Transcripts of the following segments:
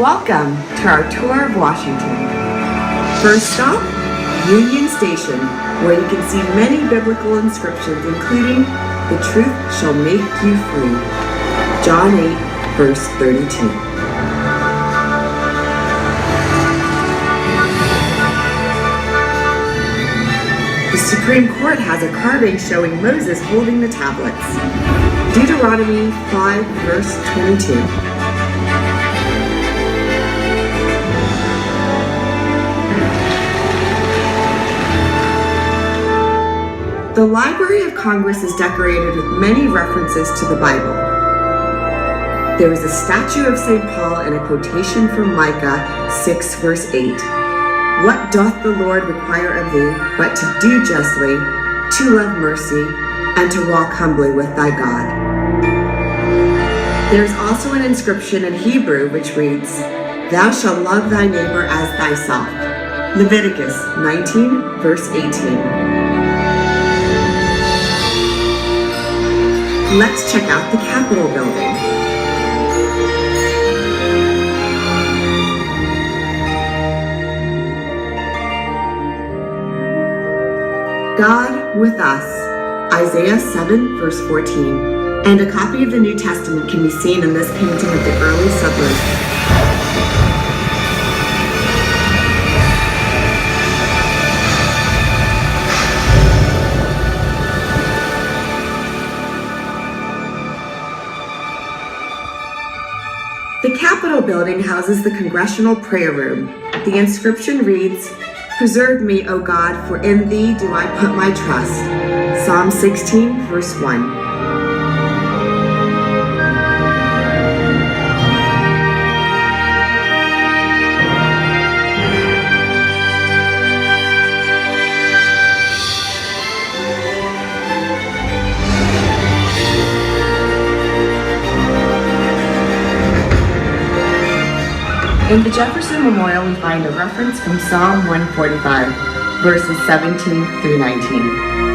Welcome to our tour of Washington. First stop, Union Station, where you can see many biblical inscriptions, including, "The truth shall make you free." John 8, verse 32. The Supreme Court has a carving showing Moses holding the tablets. Deuteronomy 5, verse 22. The Library of Congress is decorated with many references to the Bible. There is a statue of St. Paul and a quotation from Micah 6, verse 8. "What doth the Lord require of thee, but to do justly, to love mercy, and to walk humbly with thy God?" There is also an inscription in Hebrew which reads, "Thou shalt love thy neighbor as thyself." Leviticus 19, verse 18. Let's check out the Capitol building. God with us, Isaiah 7, verse 14. And a copy of the New Testament can be seen in this painting of the early settlers. The Capitol building houses the Congressional Prayer Room. The inscription reads, "Preserve me, O God, for in thee do I put my trust." Psalm 16, verse 1. In the Jefferson Memorial, we find a reference from Psalm 145, verses 17 through 19.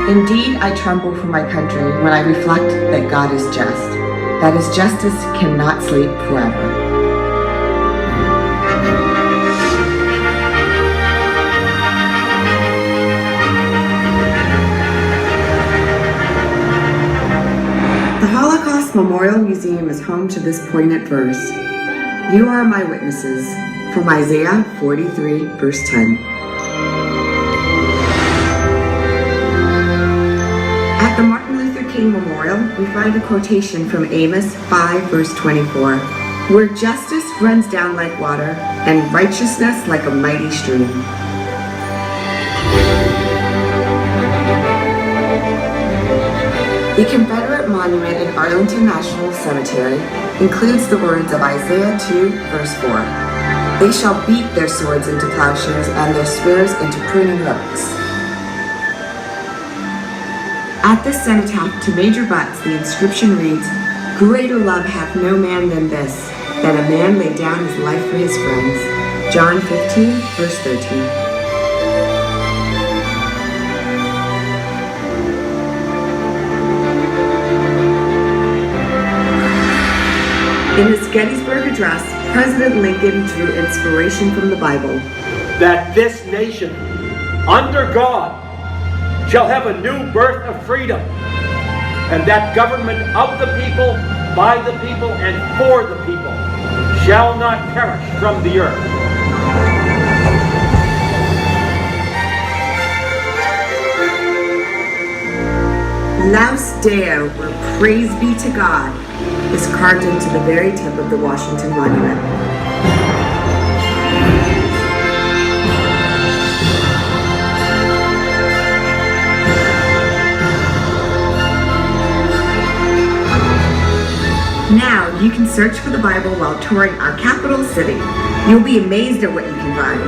"Indeed, I tremble for my country when I reflect that God is just, that his justice cannot sleep forever." The Holocaust Memorial Museum is home to this poignant verse. "You are my witnesses," from Isaiah 43, verse 10. At the Martin Luther King Memorial, we find a quotation from Amos 5, verse 24, "Where justice runs down like water, and righteousness like a mighty stream." The Confederate monument in Arlington National Cemetery includes the words of Isaiah 2, verse 4. "They shall beat their swords into plowshares and their spears into pruning hooks." At this cenotaph to Major Butts, the inscription reads, "Greater love hath no man than this, that a man lay down his life for his friends." John 15, verse 13. In his Gettysburg Address, President Lincoln drew inspiration from the Bible. "That this nation, under God, shall have a new birth of freedom, and that government of the people, by the people, and for the people, shall not perish from the earth." Laus Deo, or praise be to God, is carved into the very tip of the Washington Monument. Now you can search for the Bible while touring our capital city. You'll be amazed at what you can find.